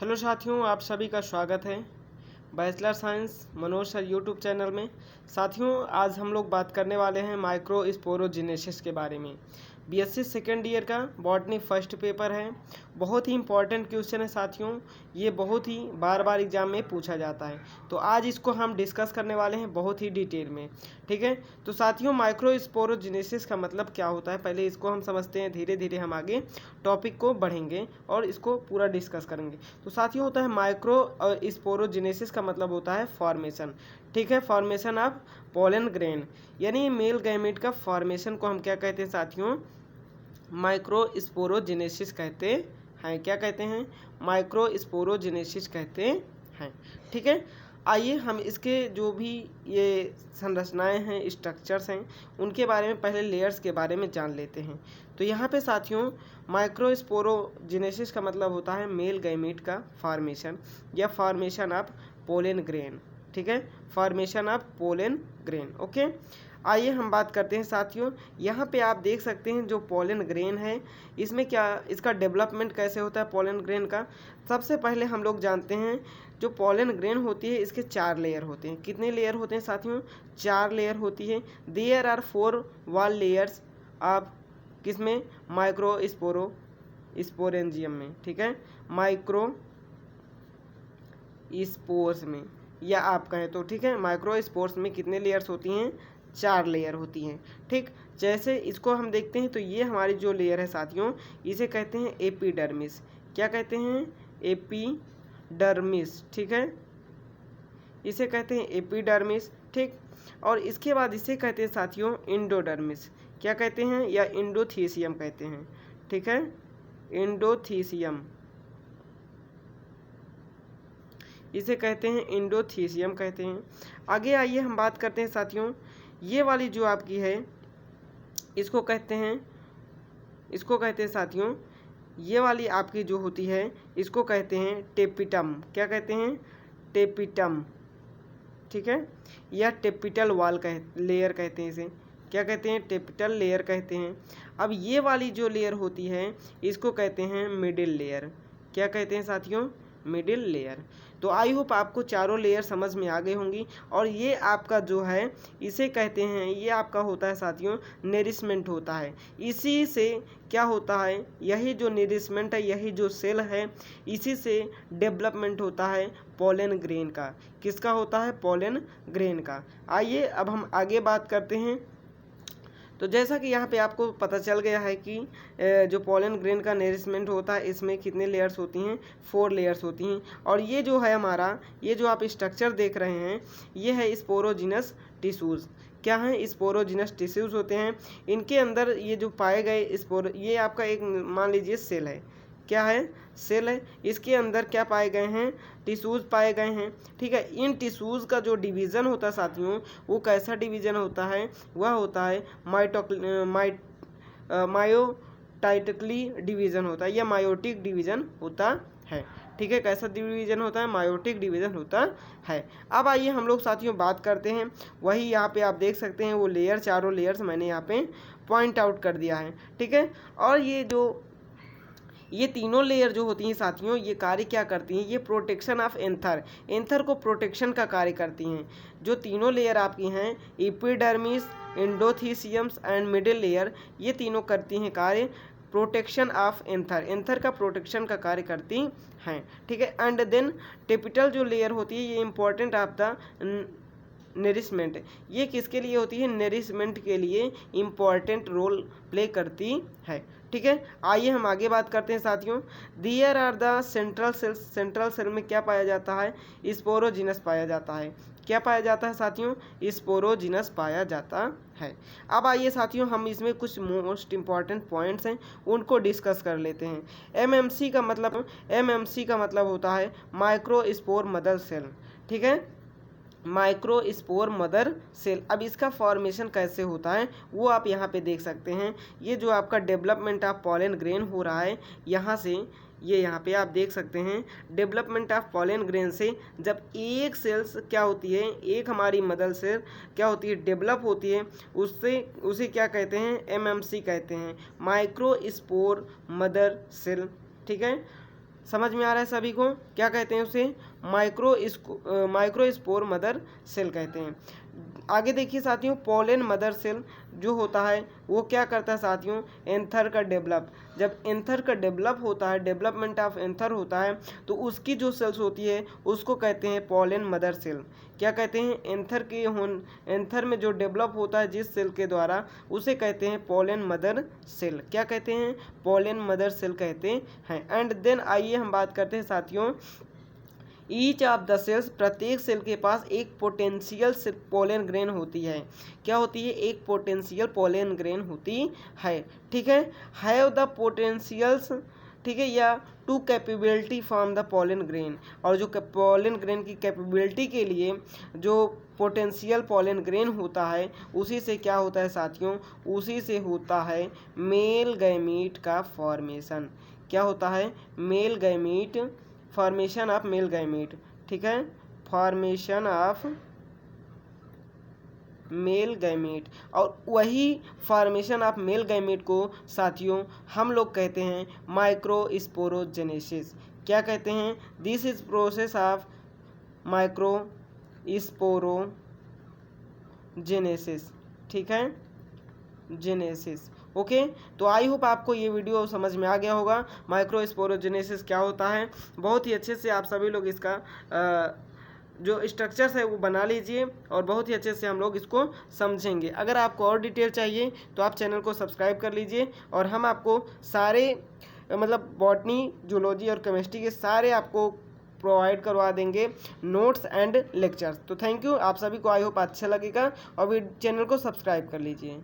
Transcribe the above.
Hello साथियों, आप सभी का स्वागत है bachelor science Manoj sir YouTube channel में। साथियों, आज हम लोग बात करने वाले हैं माइक्रो स्पोरोजेनेसिस के बारे में। बीएससी सेकेंड ईयर का बॉटनी फर्स्ट पेपर है। बहुत ही इंपॉर्टेंट क्वेश्चन है साथियों, ये बहुत ही बार बार एग्जाम में पूछा जाता है। तो आज इसको हम डिस्कस करने वाले हैं बहुत ही डिटेल में। ठीक है, तो साथियों माइक्रो स्पोरोजेनेसिस का मतलब क्या होता है, पहले इसको हम समझते हैं। धीरे धीरे हम आगे टॉपिक को बढ़ेंगे और इसको पूरा डिस्कस करेंगे। तो साथियों होता है माइक्रो स्पोरोजेनेसिस का मतलब होता है फॉर्मेशन। ठीक है, फॉर्मेशन ऑफ पोलन ग्रेन, यानी मेल गैमेट का फॉर्मेशन को हम क्या कहते हैं साथियों, माइक्रो स्पोरोजेनेसिस कहते हैं। क्या कहते हैं? माइक्रो स्पोरोजेनेसिस कहते हैं। ठीक है, आइए हम इसके जो भी ये संरचनाएं हैं, स्ट्रक्चर्स हैं, उनके बारे में पहले लेयर्स के बारे में जान लेते हैं। तो यहाँ पे साथियों माइक्रो स्पोरोजेनेसिस का मतलब होता है मेल गैमेट का फॉर्मेशन या फॉर्मेशन ऑफ पोलन ग्रेन। ठीक है, formation of pollen grain. Okay, आइए हम बात करते हैं साथियों। यहाँ पे आप देख सकते हैं जो पोलन ग्रेन है, इसमें क्या इसका डेवलपमेंट कैसे होता है पोलन ग्रेन का। सबसे पहले हम लोग जानते हैं जो पोलन ग्रेन होती है इसके 4 लेयर होते हैं। कितने लेयर होते हैं साथियों? 4 लेयर होती है। There are 4 wall layers of किसमें? माइक्रो स्पोरेंजियम में। ठीक है, माइक्रो स्पोर्स में, या आप कहें तो ठीक है माइक्रो स्पोर्स में कितने लेयर्स होती हैं? 4 लेयर होती हैं। ठीक, जैसे इसको हम देखते हैं तो ये हमारी जो लेयर है साथियों, इसे कहते हैं एपिडर्मिस। क्या कहते हैं? एपिडर्मिस। ठीक है, इसे कहते हैं एपिडर्मिस। ठीक, और इसके बाद इसे कहते हैं साथियों इंडोडर्मिस। क्या कहते हैं? या इंडोथीसियम कहते हैं। ठीक है, इंडोथीसियम, इसे कहते हैं इंडोथीसियम कहते हैं। आगे आइए हम बात करते हैं साथियों, ये वाली जो आपकी है इसको कहते हैं साथियों, ये वाली आपकी जो होती है इसको कहते हैं टेपिटम। क्या कहते हैं? टेपिटम। ठीक है, या टेपिटल वॉल लेयर कहते हैं इसे। क्या कहते हैं? टेपिटल लेयर कहते हैं। अब ये वाली जो लेयर होती है इसको कहते हैं मिडिल लेयर। क्या कहते हैं साथियों? Middle layer. तो आई होप आपको चारों लेयर समझ में आ गई होंगी। और ये आपका जो है इसे कहते हैं, ये आपका होता है साथियों नरिशमेंट होता है। इसी से क्या होता है, यही जो नरिशमेंट है, यही जो सेल है, इसी से डेवलपमेंट होता है पोलन ग्रेन का। किसका होता है? पोलन ग्रेन का। आइए अब हम आगे बात करते हैं। तो जैसा कि यहाँ पे आपको पता चल गया है कि जो पोलन ग्रेन का नरिशमेंट होता है इसमें कितने लेयर्स होती हैं? 4 लेयर्स होती हैं। और ये जो है हमारा, ये जो आप स्ट्रक्चर देख रहे हैं ये है स्पोरोजिनस टिश्यूज़। क्या है? स्पोरोजिनस टिश्यूज़ होते हैं। इनके अंदर ये जो पाए गए ये आपका एक मान लीजिए सेल है। क्या है? सेल है। इसके अंदर क्या पाए गए हैं? टिश्यूज़ पाए गए हैं। ठीक है, इन टिश्यूज़ का जो डिवीज़न होता है साथियों, वो कैसा डिवीज़न होता है? वह होता है मायोटाइटिकली डिवीज़न होता है या मायोटिक डिवीज़न होता है। ठीक है, कैसा डिवीज़न होता है? मायोटिक डिवीज़न होता है। अब आइए हम लोग साथियों बात करते हैं, वही यहाँ पे आप देख सकते हैं वो लेयर, चारों लेयर्स मैंने यहाँ पे पॉइंट आउट कर दिया है। ठीक है, और ये तीनों लेयर जो होती हैं साथियों, ये कार्य क्या करती हैं? ये प्रोटेक्शन ऑफ एंथर को प्रोटेक्शन का कार्य करती हैं। जो तीनों लेयर आपकी हैं एपिडर्मिस, इंडोथीसियम्स एंड मिडिल लेयर, ये तीनों करती हैं कार्य प्रोटेक्शन ऑफ एंथर का प्रोटेक्शन का कार्य करती हैं। ठीक है, एंड देन टेपिटल जो लेयर होती है ये इंपॉर्टेंट ऑफ द नरिशमेंट, ये किसके लिए होती है? नरिशमेंट के लिए इम्पॉर्टेंट रोल प्ले करती है। ठीक है, आइए हम आगे बात करते हैं साथियों। There are the central cells. Central cell में क्या पाया जाता है? स्पोरोजिनस पाया जाता है। क्या पाया जाता है साथियों? स्पोरोजिनस पाया जाता है। अब आइए साथियों हम इसमें कुछ मोस्ट इम्पॉर्टेंट पॉइंट्स हैं उनको डिस्कस कर लेते हैं। एमएमसी का मतलब होता है माइक्रो स्पोर मदर सेल। ठीक है, माइक्रो स्पोर मदर सेल। अब इसका फॉर्मेशन कैसे होता है वो आप यहाँ पे देख सकते हैं। ये जो आपका डेवलपमेंट ऑफ पोलन ग्रेन हो रहा है यहाँ से, ये यहाँ पे आप देख सकते हैं डेवलपमेंट ऑफ पोलन ग्रेन से जब एक सेल्स क्या होती है, एक हमारी मदर सेल क्या होती है, डेवलप होती है, उसे क्या कहते हैं? एमएमसी कहते हैं, माइक्रो स्पोर मदर सेल। ठीक है, समझ में आ रहा है सभी को? क्या कहते हैं उसे? माइक्रोस्पोर मदर सेल कहते हैं। आगे देखिए साथियों, पोलन मदर सेल जो होता है वो क्या करता है साथियों? एंथर का डेवलप, जब एंथर का डेवलप होता है, डेवलपमेंट ऑफ एंथर होता है, तो उसकी जो सेल्स होती है उसको कहते हैं पोलन मदर सेल। क्या कहते हैं? एंथर में जो डेवलप होता है जिस सेल के द्वारा, उसे कहते हैं पोलन मदर सेल। क्या कहते हैं? पोलन मदर सेल कहते हैं। एंड देन आइए हम बात करते हैं साथियों, ईच ऑफ द सेल्स, प्रत्येक सेल के पास एक पोटेंशियल पोलन ग्रेन होती है। क्या होती है? एक पोटेंशियल पोलन ग्रेन होती है। ठीक है, हैव द पोटेंशियल्स, ठीक है, या to capability from the pollen grain, और जो पोलन ग्रेन की कैपेबिलिटी के लिए जो पोटेंशियल पोलन ग्रेन होता है, उसी से क्या होता है साथियों? उसी से होता है मेल गैमीट का फॉर्मेशन। क्या होता है? Male gamete, formation of male gamete. ठीक है, फॉर्मेशन ऑफ मेल गैमीट, और वही फॉर्मेशन ऑफ मेल गैमीट को साथियों हम लोग कहते हैं माइक्रोस्पोरोजेनेसिस। क्या कहते हैं? This is process of microsporogenesis. ठीक है, जेनेसिस। ओके, तो आई होप आपको ये वीडियो समझ में आ गया होगा। माइक्रोस्पोरोजेनेसिस क्या होता है, बहुत ही अच्छे से आप सभी लोग इसका जो स्ट्रक्चर्स है वो बना लीजिए, और बहुत ही अच्छे से हम लोग इसको समझेंगे। अगर आपको और डिटेल चाहिए तो आप चैनल को सब्सक्राइब कर लीजिए, और हम आपको सारे मतलब बॉटनी, जूलॉजी और केमिस्ट्री के सारे आपको प्रोवाइड करवा देंगे नोट्स एंड लेक्चर्स। तो थैंक यू, आप सभी को आई होप अच्छा लगेगा, और चैनल को सब्सक्राइब कर लीजिए।